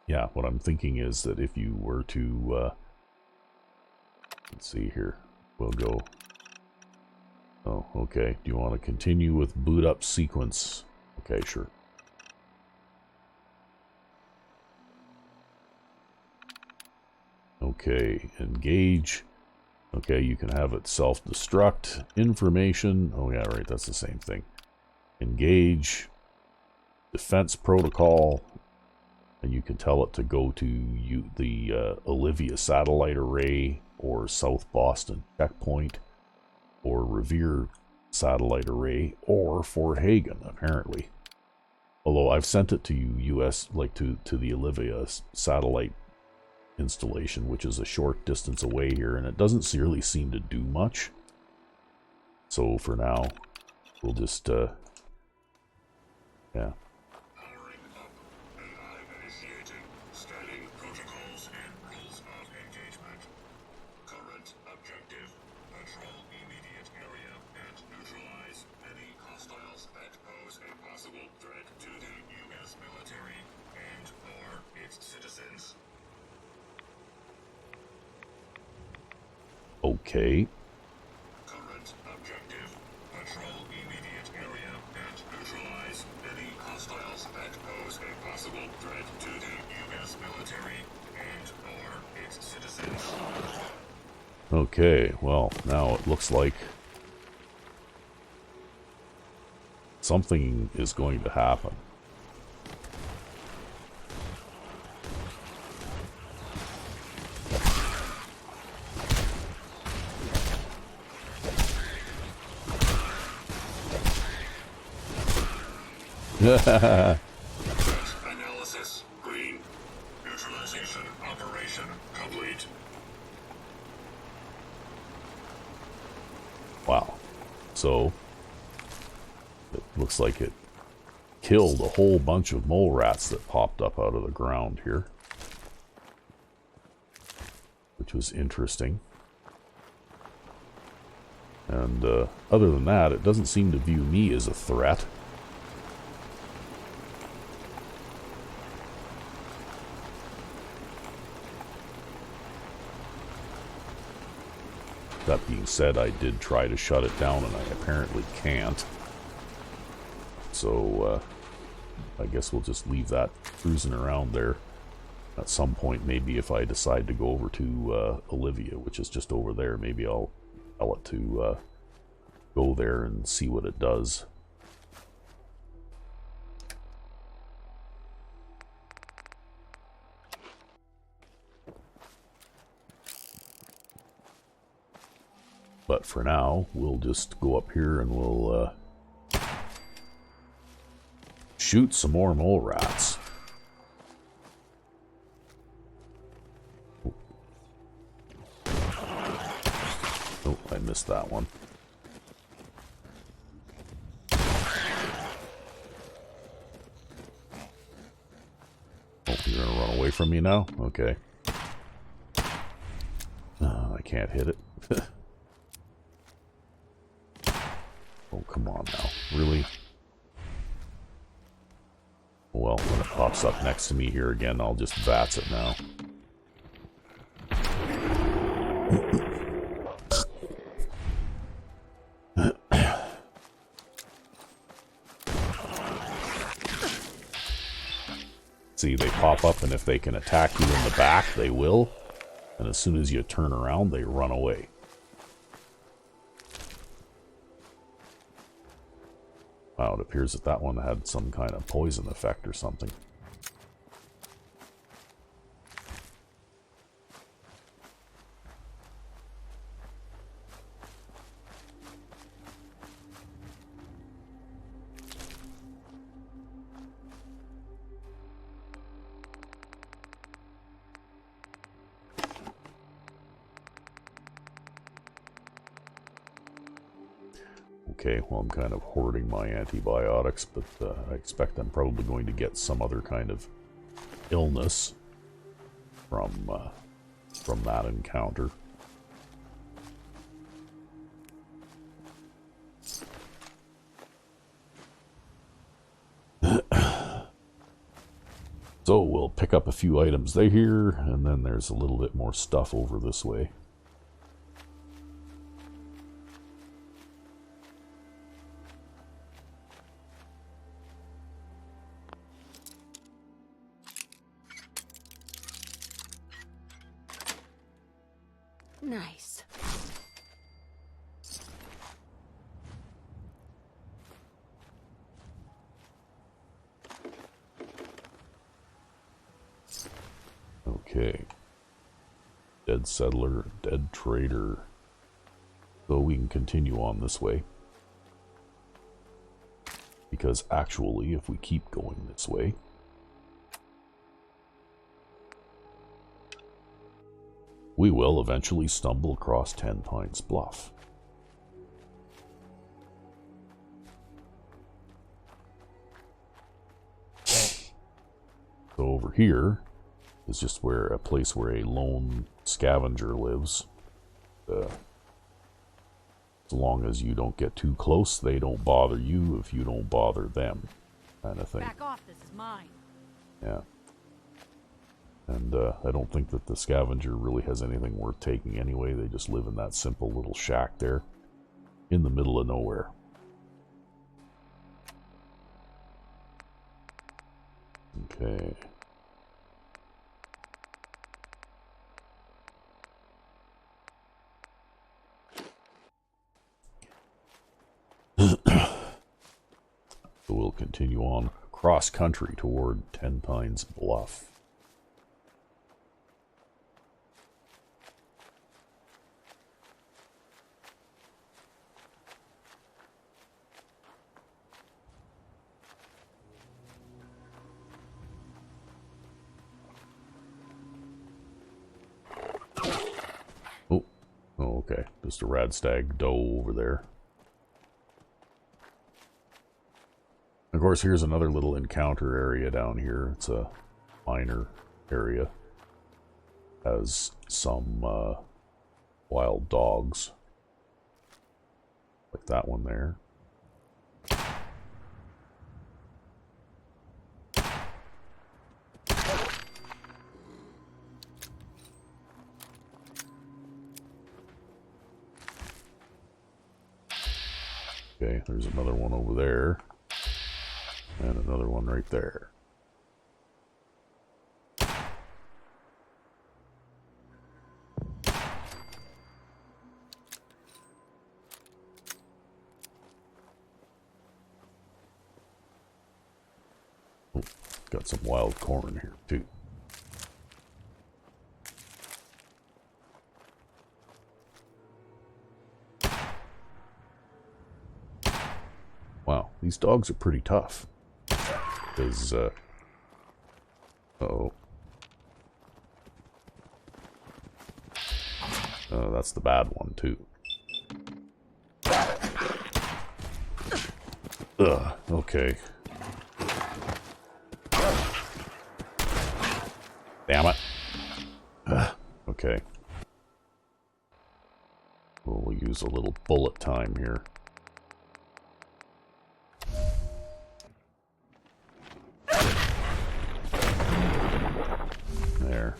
yeah, what I'm thinking is that if you were to, let's see here, we'll go, oh, okay, do you want to continue with boot up sequence? Okay, sure. Okay, engage. Okay, you can have it self-destruct. Information. Oh, yeah, right, that's the same thing. Engage. Defense protocol. And you can tell it to go to the Olivia satellite array or South Boston checkpoint or Revere satellite array or Fort Hagen, apparently. Although I've sent it to US, like to the Olivia satellite installation, which is a short distance away here, and it doesn't really seem to do much. So for now, we'll just, yeah. Powering up. AI initiating. Scanning protocols and rules of engagement. Current objective. Patrol immediate area and neutralize any hostiles that pose a possible threat to the U.S. military and/or its citizens. Okay. Current objective. Patrol immediate area and neutralize any hostiles that pose a possible threat to the U.S. military and/or its citizens. Okay, well, now it looks like something is going to happen. Analysis green. Neutralization operation complete. Wow. So, it looks like it killed a whole bunch of mole rats that popped up out of the ground here. Which was interesting. And other than that, it doesn't seem to view me as a threat. That being said, I did try to shut it down, and I apparently can't. So, I guess we'll just leave that cruising around there. At some point, maybe if I decide to go over to Olivia, which is just over there, maybe I'll tell it to go there and see what it does. But for now, we'll just go up here and we'll shoot some more mole rats. Oh, I missed that one. gonna run away from me now? Okay. I can't hit it. Oh, come on now. Really? Well, when it pops up next to me here again, I'll just VATS it now. See, they pop up, and if they can attack you in the back, they will. And as soon as you turn around, they run away. Wow, it appears that that one had some kind of poison effect or something. Okay, well, I'm kind of hoarding my antibiotics, but I expect I'm probably going to get some other kind of illness from that encounter. So we'll pick up a few items here, and then there's a little bit more stuff over this way. Nice. Okay. Dead settler, dead trader. So we can continue on this way. Because actually, if we keep going this way, we will eventually stumble across 10 Pines Bluff. So over here is just where a place where a lone scavenger lives. As long as you don't get too close, they don't bother you if you don't bother them, kind of thing. Back off, this is mine. Yeah. And I don't think that the scavenger really has anything worth taking anyway. They just live in that simple little shack there in the middle of nowhere. Okay. So we'll continue on cross country toward 10 Pines Bluff. Oh, okay. Just a radstag doe over there. Of course, here's another little encounter area down here. It's a minor area. Has some wild dogs. Like that one there. Okay, there's another one over there. And another one right there. Oh, got some wild corn here too. Wow, these dogs are pretty tough. Because, uh-oh. That's the bad one, too. Ugh, okay. Okay. We'll use a little bullet time here. There.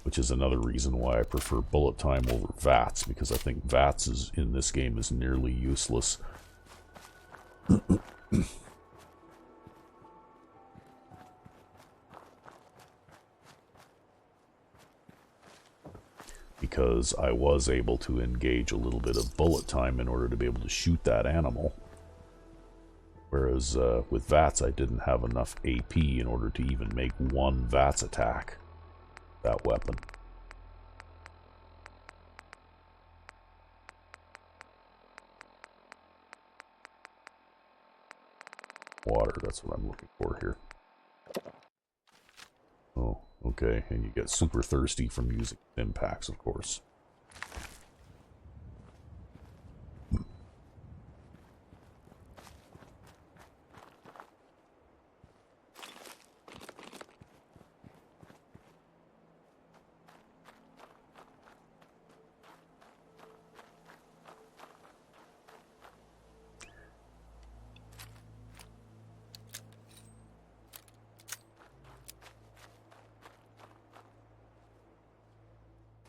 Which is another reason why I prefer bullet time over VATS, because I think VATS is, in this game, is nearly useless. Because I was able to engage a little bit of bullet time in order to be able to shoot that animal. Whereas with VATS I didn't have enough AP in order to even make one VATS attack. That weapon. Water, that's what I'm looking for here. Oh, okay, and you get super thirsty from using impacts, of course.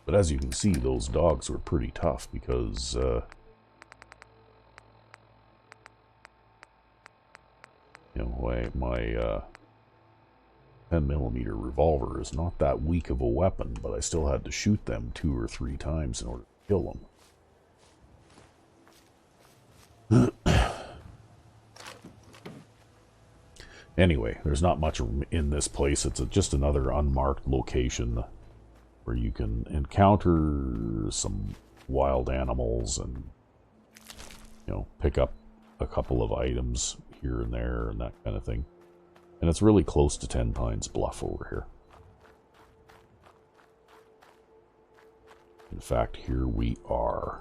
But as you can see, those dogs were pretty tough because you know, my 10mm revolver is not that weak of a weapon, but I still had to shoot them 2 or 3 times in order to kill them. Anyway, there's not much in this place. It's just another unmarked location where you can encounter some wild animals and, you know, pick up a couple of items here and there and that kind of thing. And it's really close to 10 Pines Bluff over here. In fact, here we are.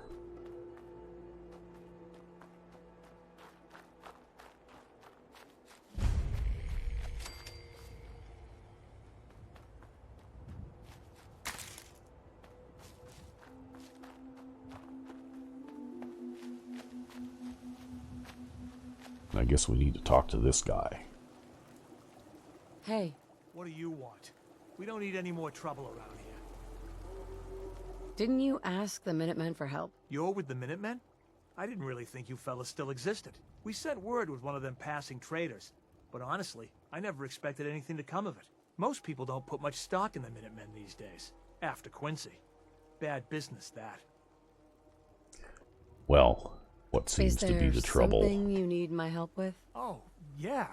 I guess we need to talk to this guy. Hey, What do you want? We don't need any more trouble around here. didn't you ask the Minutemen for help? You're with the Minutemen? I didn't really think you fellas still existed. We sent word with one of them passing traders. But honestly, I never expected anything to come of it. Most people don't put much stock in the Minutemen these days. After Quincy. Bad business, that. Well, what seems to be the trouble? Is there something you need my help with? Oh, yeah.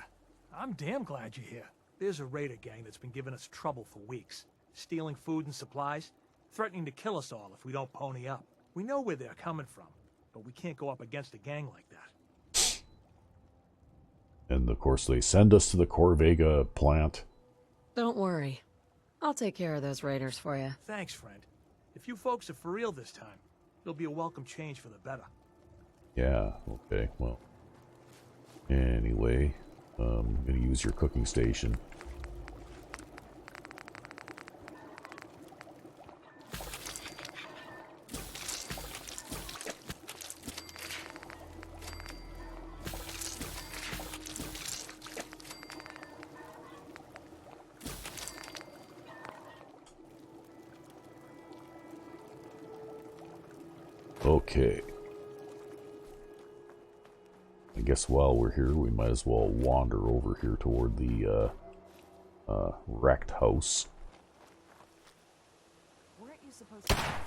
I'm damn glad you're here. There's a raider gang that's been giving us trouble for weeks. Stealing food and supplies, threatening to kill us all if we don't pony up. We know where they're coming from, but we can't go up against a gang like that. And of course they send us to the Corvega plant. Don't worry. I'll take care of those raiders for you. Thanks, friend. If you folks are for real this time, it'll be a welcome change for the better. Yeah, okay, well. Anyway, I'm going to use your cooking station. Okay. I guess while we're here, we might as well wander over here toward the wrecked house Weren't you supposed to be friends?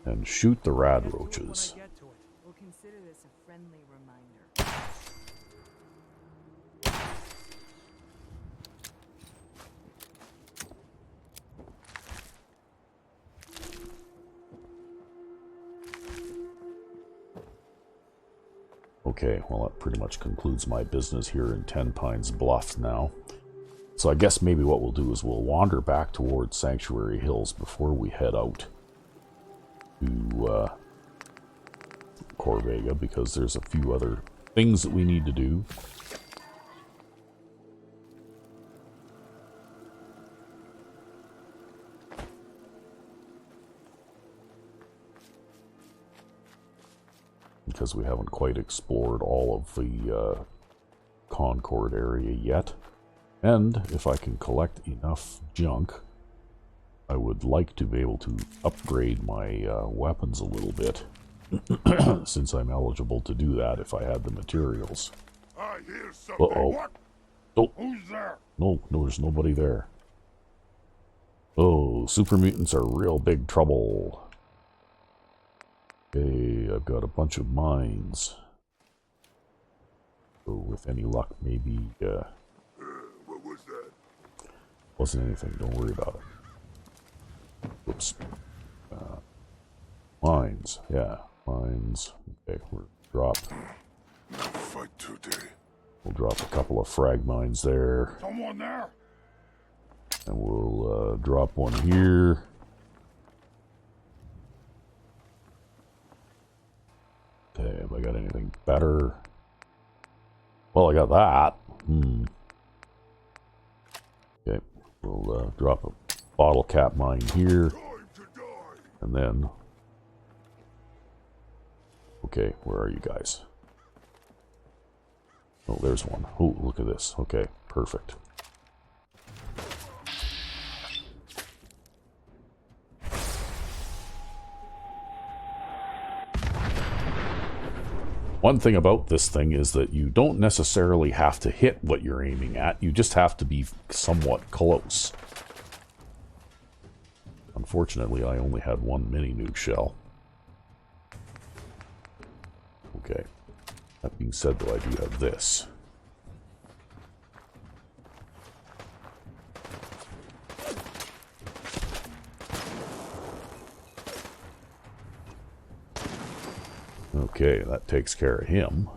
and shoot the rad Get to it when roaches. I get to it. We'll consider this a friendly reminder. Okay, well that pretty much concludes my business here in 10 Pines Bluff now. So I guess maybe what we'll do is we'll wander back towards Sanctuary Hills before we head out. to Corvega because there's a few other things that we need to do. Because we haven't quite explored all of the Concord area yet. And if I can collect enough junk, I would like to be able to upgrade my weapons a little bit. Since I'm eligible to do that if I had the materials. I hear something. Uh-oh. Oh. Who's there? No, there's nobody there. Oh, super mutants are real big trouble. Okay, I've got a bunch of mines. So with any luck, maybe, What was that? wasn't anything, don't worry about it. Whoops. Mines, yeah, mines. Okay, we'll drop Fight today. We'll drop a couple of frag mines there. Someone there? And we'll drop one here. Okay, have I got anything better? Well, I got that. Okay, we'll drop a bottle cap mine here. Time to die. And then... Okay, where are you guys? Oh, there's one. Oh, look at this. Okay, perfect. One thing about this thing is that you don't necessarily have to hit what you're aiming at. You just have to be somewhat close. Unfortunately, I only had one mini nuke shell. Okay. That being said, though, I do have this. Okay, that takes care of him.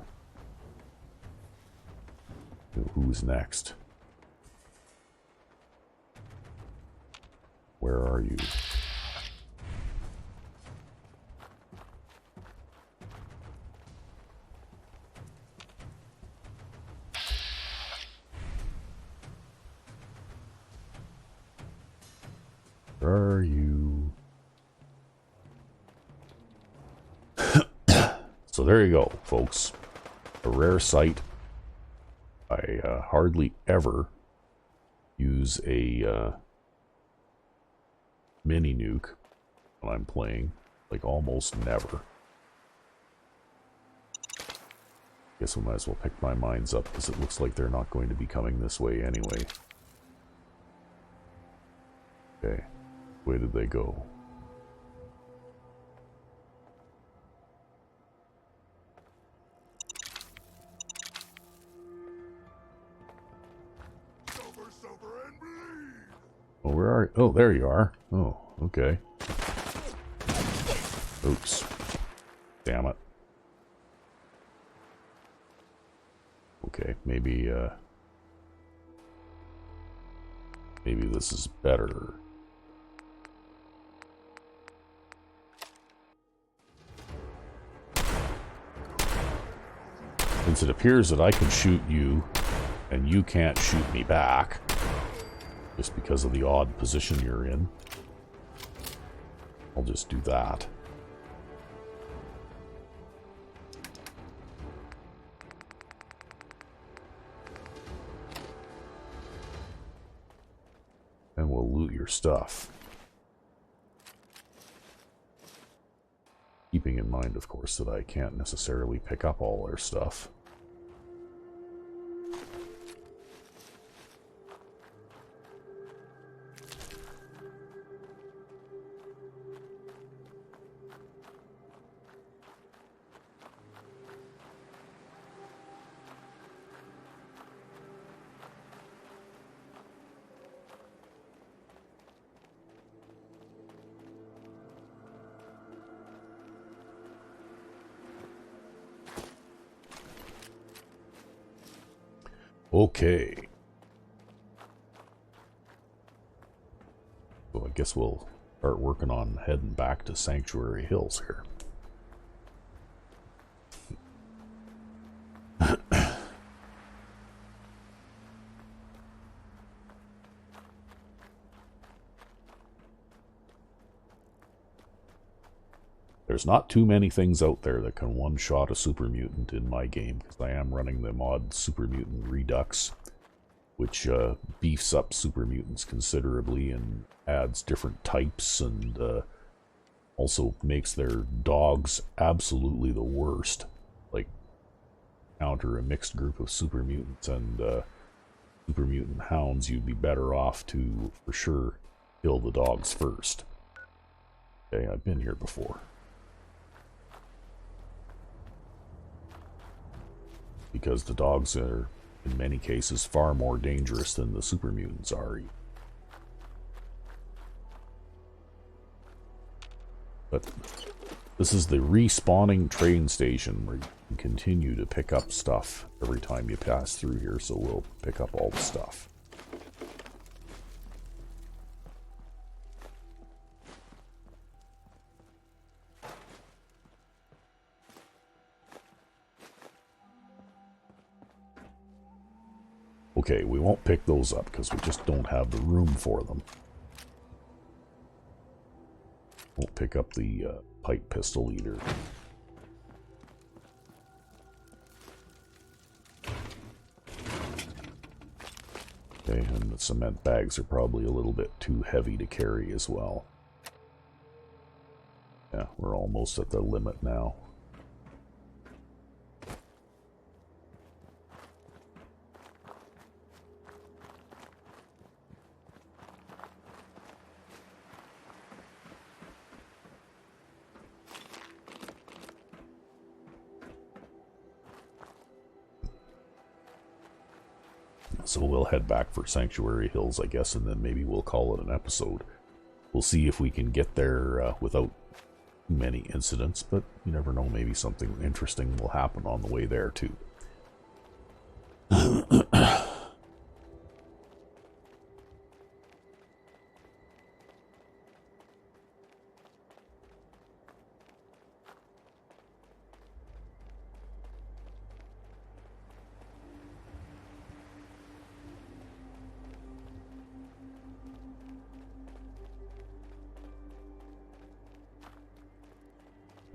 Who's next? Where are you? Where are you? So there you go, folks. A rare sight. I hardly ever use a mini nuke when I'm playing. Like almost never. Guess we might as well pick my mines up because it looks like they're not going to be coming this way anyway. Okay. Where did they go? Suffer and bleed. Oh, where are you? Oh, there you are. Oh, okay. Oops. Damn it. Okay, maybe this is better. Since it appears that I can shoot you and you can't shoot me back just because of the odd position you're in, I'll just do that. And we'll loot your stuff. Keeping in mind, of course, that I can't necessarily pick up all their stuff. Okay. So I guess we'll start working on heading back to Sanctuary Hills here. There's not too many things out there that can one-shot a super mutant in my game, because I am running the mod Super Mutant Redux, which beefs up super mutants considerably and adds different types, and also makes their dogs absolutely the worst. Like, counter a mixed group of super mutants and super mutant hounds, you'd be better off to, for sure, kill the dogs first. Okay, I've been here before. Because the dogs are, in many cases, far more dangerous than the super mutants are. But this is the respawning train station where you can continue to pick up stuff every time you pass through here, so we'll pick up all the stuff. Okay, we won't pick those up because we just don't have the room for them. We'll pick up the pipe pistol either. Okay, and the cement bags are probably a little bit too heavy to carry as well. Yeah, we're almost at the limit now. So we'll head back for Sanctuary Hills, I guess, and then maybe we'll call it an episode. We'll see if we can get there without too many incidents, but you never know, maybe something interesting will happen on the way there, too.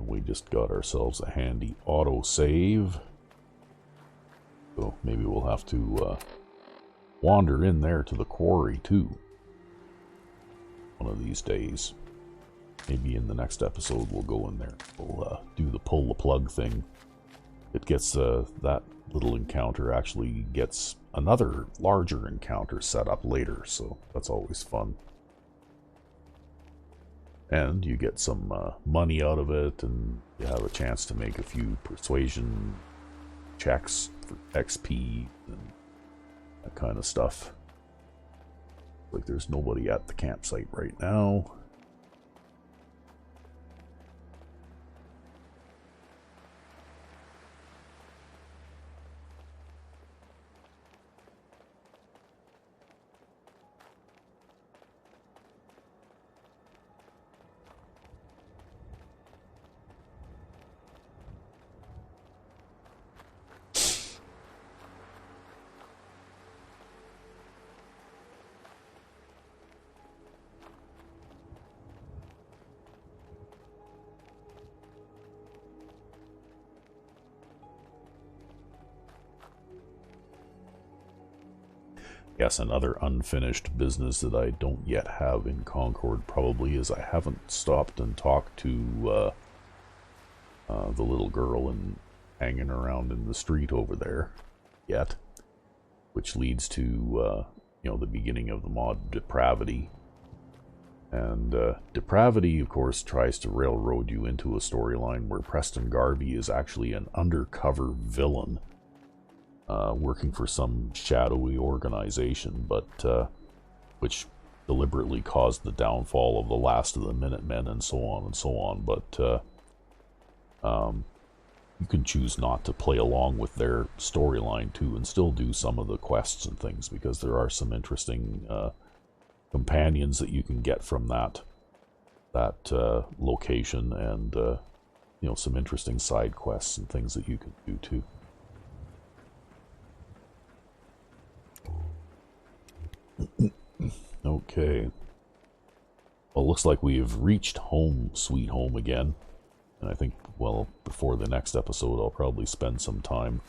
We just got ourselves a handy auto-save. So maybe we'll have to wander in there to the quarry too. One of these days. Maybe in the next episode we'll go in there. We'll do the pull the plug thing. It gets, that little encounter actually gets another larger encounter set up later. So that's always fun. And you get some money out of it, and you have a chance to make a few persuasion checks for XP and that kind of stuff. Like there's nobody at the campsite right now. Yes, another unfinished business that I don't yet have in Concord probably is I haven't stopped and talked to the little girl and hanging around in the street over there yet, which leads to you know, the beginning of the mod Depravity. And Depravity, of course, tries to railroad you into a storyline where Preston Garvey is actually an undercover villain. Working for some shadowy organization, but which deliberately caused the downfall of the last of the Minutemen and so on and so on. But you can choose not to play along with their storyline too, and still do some of the quests and things, because there are some interesting companions that you can get from that. that location, and some interesting side quests and things that you can do too. Okay. Well, it looks like we've reached home, sweet home again. And I think, well, before the next episode, I'll probably spend some time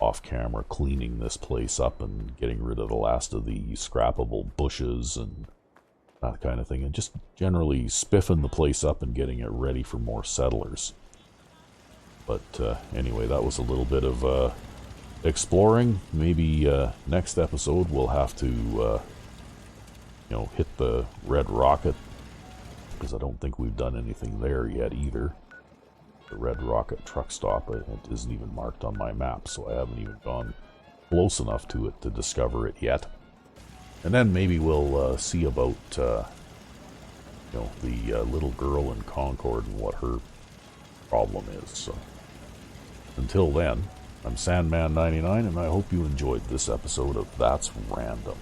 off camera cleaning this place up and getting rid of the last of the scrappable bushes and that kind of thing. And just generally spiffing the place up and getting it ready for more settlers. But anyway, that was a little bit of exploring. Maybe next episode we'll have to, hit the Red Rocket, because I don't think we've done anything there yet either. The Red Rocket truck stop, it isn't even marked on my map, so I haven't even gone close enough to it to discover it yet. And then maybe we'll see about, the little girl in Concord and what her problem is. So until then, I'm Sandman99, and I hope you enjoyed this episode of That's Random.